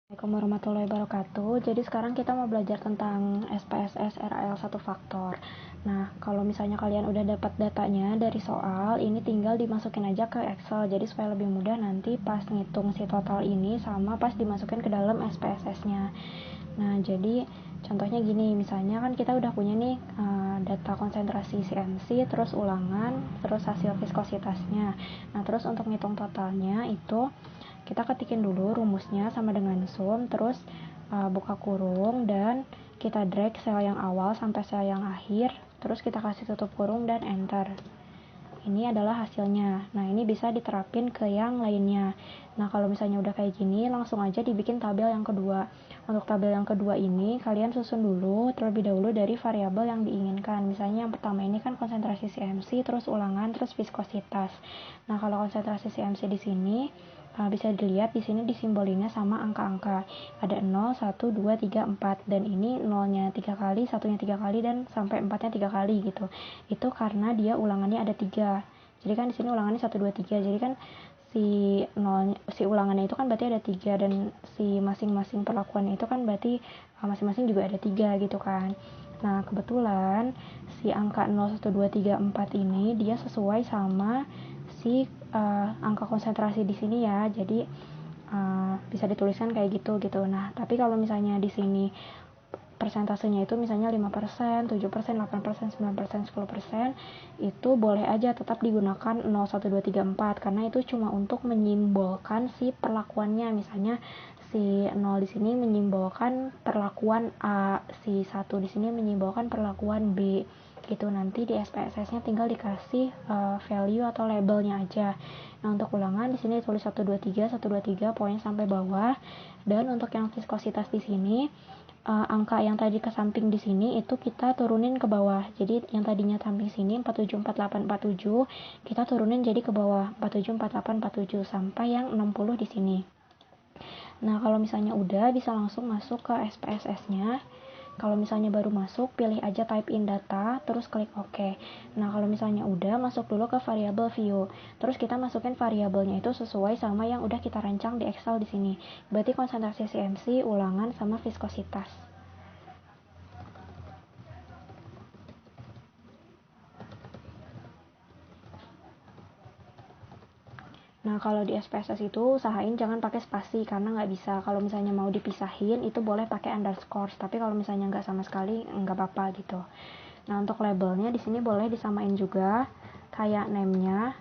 Assalamualaikum warahmatullahi wabarakatuh. Jadi sekarang kita mau belajar tentang SPSS RAL 1 faktor. Nah, kalau misalnya kalian udah dapat datanya dari soal, ini tinggal dimasukin aja ke Excel. Jadi supaya lebih mudah nanti pas ngitung si total ini sama pas dimasukin ke dalam SPSS-nya. Nah, jadi contohnya gini, misalnya kan kita udah punya nih data konsentrasi CMC, terus ulangan, terus hasil viskositasnya. Nah, terus untuk ngitung totalnya itu kita ketikin dulu rumusnya sama dengan sum, terus buka kurung dan kita drag sel yang awal sampai sel yang akhir, terus kita kasih tutup kurung dan enter. Ini adalah hasilnya. Nah, ini bisa diterapin ke yang lainnya. Nah, kalau misalnya udah kayak gini, langsung aja dibikin tabel yang kedua. Untuk tabel yang kedua ini, kalian susun dulu terlebih dahulu dari variabel yang diinginkan. Misalnya yang pertama ini kan konsentrasi CMC, terus ulangan, terus viskositas. Nah, kalau konsentrasi CMC di sini bisa dilihat di sini disimbolinnya sama angka-angka. Ada 0, 1, 2, 3, 4 dan ini 0-nya 3 kali, 1-nya 3 kali dan sampai 4-nya 3 kali gitu. Itu karena dia ulangannya ada 3. Jadi kan di sini ulangannya 1, 2, 3. Jadi kan si ulangannya itu kan berarti ada 3 dan si masing-masing perlakuannya itu kan berarti masing-masing juga ada 3 gitu kan. Nah, kebetulan si angka 0, 1, 2, 3, 4 ini dia sesuai sama si angka konsentrasi di sini ya. Jadi bisa dituliskan kayak gitu. Nah, tapi kalau misalnya di sini persentasenya itu misalnya 5%, 7%, 8%, 9%, 10%, itu boleh aja tetap digunakan 0, 1, 2, 3, 4 karena itu cuma untuk menyimbolkan si perlakuannya. Misalnya si 0 di sini menyimbolkan perlakuan A, si 1 di sini menyimbolkan perlakuan B. Gitu, nanti di SPSS-nya tinggal dikasih value atau labelnya aja. Nah, untuk ulangan di sini tulis 1, 2, 3, 1, 2, 3 pokoknya sampai bawah. Dan untuk yang viskositas di sini angka yang tadi ke samping di sini itu kita turunin ke bawah. Jadi yang tadinya samping sini 474847 kita turunin jadi ke bawah 474847 sampai yang 60 di sini. Nah, kalau misalnya udah bisa langsung masuk ke SPSS-nya. Kalau misalnya baru masuk, pilih aja type in data, terus klik OK. Nah, kalau misalnya udah, masuk dulu ke variabel view. Terus kita masukin variabelnya itu sesuai sama yang udah kita rancang di Excel di sini. Berarti konsentrasi CMC, ulangan, sama viskositas. Nah, kalau di SPSS itu usahain jangan pakai spasi karena nggak bisa. Kalau misalnya mau dipisahin itu boleh pakai underscore, tapi kalau misalnya nggak sama sekali nggak apa-apa gitu. Nah, untuk labelnya di sini boleh disamain juga kayak name-nya.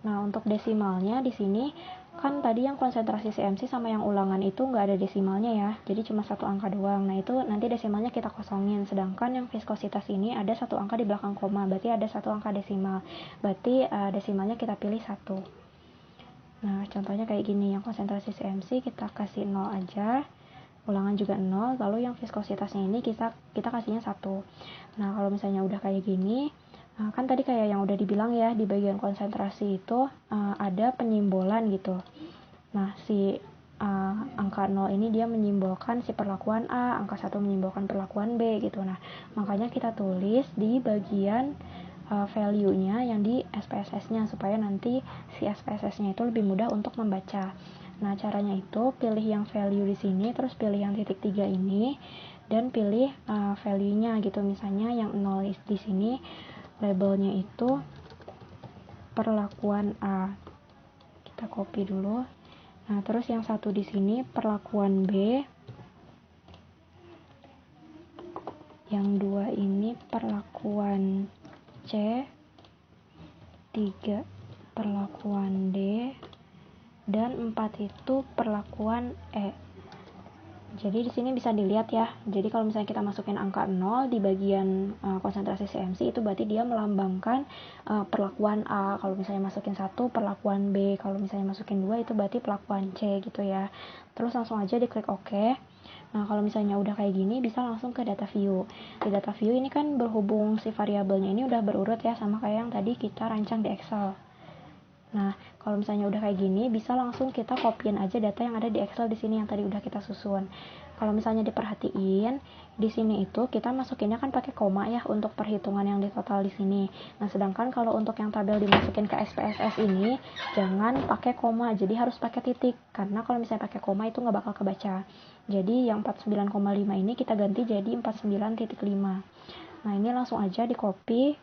Nah, untuk desimalnya di sini kan tadi yang konsentrasi CMC sama yang ulangan itu nggak ada desimalnya ya, jadi cuma satu angka doang. Nah, itu nanti desimalnya kita kosongin, sedangkan yang viskositas ini ada satu angka di belakang koma, berarti ada satu angka desimal, berarti desimalnya kita pilih 1. Nah, contohnya kayak gini, yang konsentrasi CMC kita kasih 0 aja, ulangan juga 0, lalu yang viskositasnya ini kita kasihnya 1. Nah, kalau misalnya udah kayak gini, kan tadi kayak yang udah dibilang ya, di bagian konsentrasi itu ada penyimbolan gitu. Nah, si angka 0 ini dia menyimbolkan si perlakuan A, angka 1 menyimbolkan perlakuan B gitu. Nah, makanya kita tulis di bagian value-nya yang di SPSS-nya supaya nanti si SPSS-nya itu lebih mudah untuk membaca. Nah, caranya itu pilih yang value di sini, terus pilih yang titik 3 ini dan pilih value-nya gitu. Misalnya yang 0 di sini labelnya itu perlakuan A. Kita copy dulu. Nah, terus yang 1 di sini perlakuan B. Yang 2 ini perlakuan C. 3 perlakuan D. Dan 4 itu perlakuan E. Jadi di sini bisa dilihat ya. Jadi kalau misalnya kita masukin angka 0 di bagian konsentrasi CMC itu berarti dia melambangkan perlakuan A. Kalau misalnya masukin 1 perlakuan B. Kalau misalnya masukin 2 itu berarti perlakuan C gitu ya. Terus langsung aja diklik OK. Nah, kalau misalnya udah kayak gini bisa langsung ke data view. Di data view ini kan berhubung si variabelnya ini udah berurut ya sama kayak yang tadi kita rancang di Excel. Nah, kalau misalnya udah kayak gini, bisa langsung kita copyin aja data yang ada di Excel di sini yang tadi udah kita susun. Kalau misalnya diperhatiin, di sini itu kita masukinnya kan pakai koma ya untuk perhitungan yang di total di sini. Nah, sedangkan kalau untuk yang tabel dimasukin ke SPSS ini, jangan pakai koma, jadi harus pakai titik. Karena kalau misalnya pakai koma itu nggak bakal kebaca. Jadi yang 49,5 ini kita ganti jadi 49,5. Nah, ini langsung aja di copy,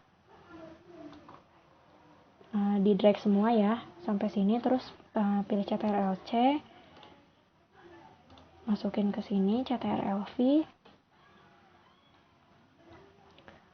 di drag semua ya sampai sini, terus pilih CTRL-C, masukin ke sini CTRL-V.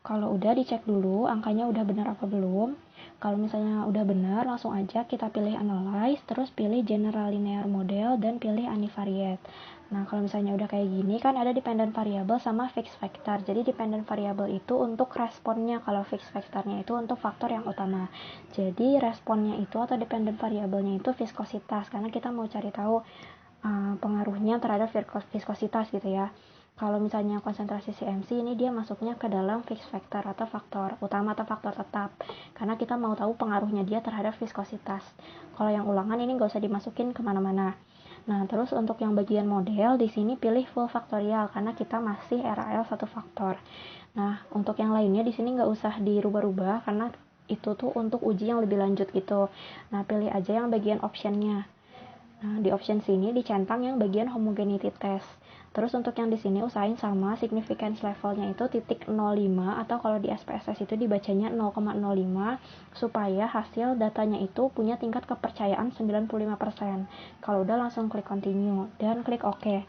Kalau udah dicek dulu angkanya udah benar apa belum. Kalau misalnya udah benar, langsung aja kita pilih Analyze, terus pilih General Linear Model, dan pilih Univariate. Nah, kalau misalnya udah kayak gini, kan ada dependent variable sama fixed vector. Jadi dependent variable itu untuk responnya, kalau fixed vectornya itu untuk faktor yang utama. Jadi responnya itu atau dependent variabelnya itu viskositas, karena kita mau cari tahu pengaruhnya terhadap viskositas gitu ya. Kalau misalnya konsentrasi CMC ini dia masuknya ke dalam fixed vector atau faktor utama atau faktor tetap, karena kita mau tahu pengaruhnya dia terhadap viskositas. Kalau yang ulangan ini nggak usah dimasukin kemana-mana. Nah, terus untuk yang bagian model di sini pilih full faktorial karena kita masih RAL satu faktor. Nah, untuk yang lainnya di sini nggak usah dirubah-rubah karena itu tuh untuk uji yang lebih lanjut gitu. Nah, pilih aja yang bagian optionnya. Nah, di option sini dicentang yang bagian homogeneity test. Terus untuk yang di sini usahain sama significance levelnya itu titik 0,5 atau kalau di SPSS itu dibacanya 0,05 supaya hasil datanya itu punya tingkat kepercayaan 95%. Kalau udah langsung klik continue dan klik OK.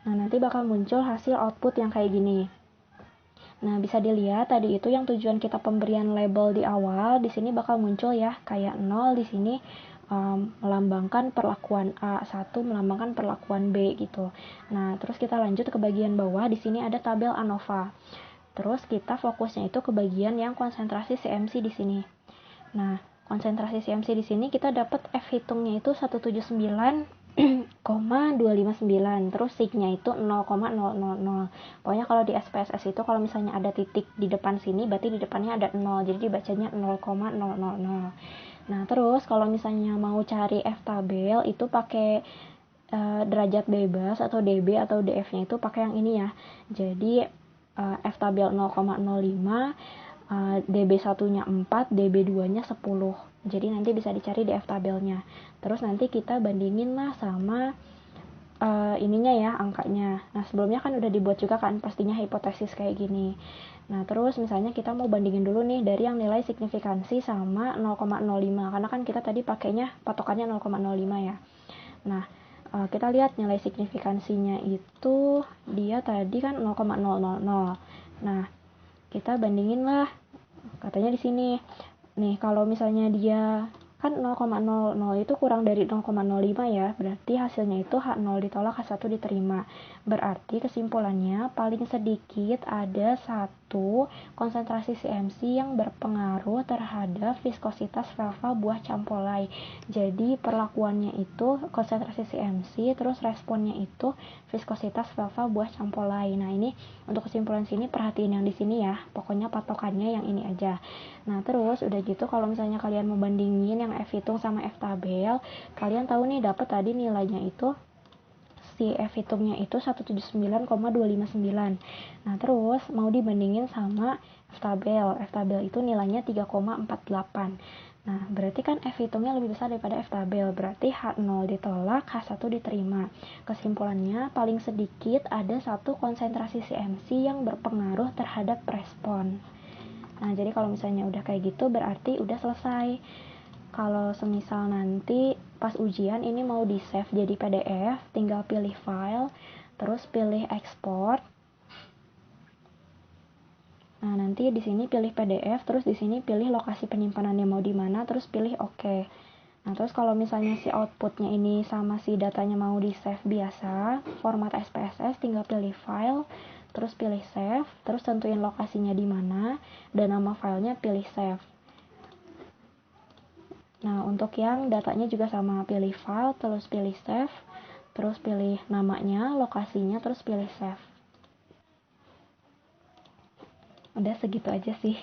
Nah, nanti bakal muncul hasil output yang kayak gini. Nah, bisa dilihat tadi itu yang tujuan kita pemberian label di awal, di sini bakal muncul ya, kayak 0 di sini melambangkan perlakuan A, 1 melambangkan perlakuan B gitu. Nah, terus kita lanjut ke bagian bawah, di sini ada tabel ANOVA. Terus kita fokusnya itu ke bagian yang konsentrasi CMC di sini. Nah, konsentrasi CMC di sini kita dapat F hitungnya itu 179,259, terus signya itu 0,000. Pokoknya kalau di SPSS itu kalau misalnya ada titik di depan sini berarti di depannya ada 0, jadi dibacanya 0,000. Nah, terus kalau misalnya mau cari F tabel itu pakai derajat bebas atau DB atau DF-nya itu pakai yang ini ya. Jadi F tabel 0,05, DB1-nya 4, DB2-nya 10. Jadi nanti bisa dicari di F tabelnya. Terus nanti kita bandingin lah sama ininya ya, angkanya. Nah, sebelumnya kan udah dibuat juga kan pastinya hipotesis kayak gini. Nah, terus misalnya kita mau bandingin dulu nih dari yang nilai signifikansi sama 0,05 karena kan kita tadi pakainya patokannya 0,05 ya. Nah, kita lihat nilai signifikansinya itu dia tadi kan 0,000. Nah, kita bandingin lah. Katanya di sini. Nih, kalau misalnya dia kan 0,00 itu kurang dari 0,05 ya, berarti hasilnya itu H0 ditolak, H1 diterima. Berarti kesimpulannya paling sedikit ada satu konsentrasi CMC yang berpengaruh terhadap viskositas velva buah campolai. Jadi perlakuannya itu konsentrasi CMC, terus responnya itu viskositas velva buah campolai. Nah, ini untuk kesimpulan sini perhatiin yang di sini ya, pokoknya patokannya yang ini aja. Nah, terus udah gitu kalau misalnya kalian mau bandingin yang F hitung sama F tabel, kalian tahu nih dapat tadi nilainya itu si F hitungnya itu 179,259. Nah, terus mau dibandingin sama F tabel. F tabel itu nilainya 3,48. Nah, berarti kan F hitungnya lebih besar daripada F tabel. Berarti H0 ditolak, H1 diterima. Kesimpulannya paling sedikit ada satu konsentrasi CMC yang berpengaruh terhadap respon. Nah, jadi kalau misalnya udah kayak gitu berarti udah selesai. Kalau semisal nanti pas ujian ini mau di save jadi PDF, tinggal pilih file, terus pilih export. Nah, nanti di sini pilih PDF, terus di sini pilih lokasi penyimpanannya mau di mana, terus pilih OK. Nah, terus kalau misalnya si outputnya ini sama si datanya mau di save biasa, format SPSS, tinggal pilih file, terus pilih save, terus tentuin lokasinya di mana, dan nama filenya pilih save. Nah, untuk yang datanya juga sama, pilih file, terus pilih save, terus pilih namanya, lokasinya, terus pilih save. Udah segitu aja sih.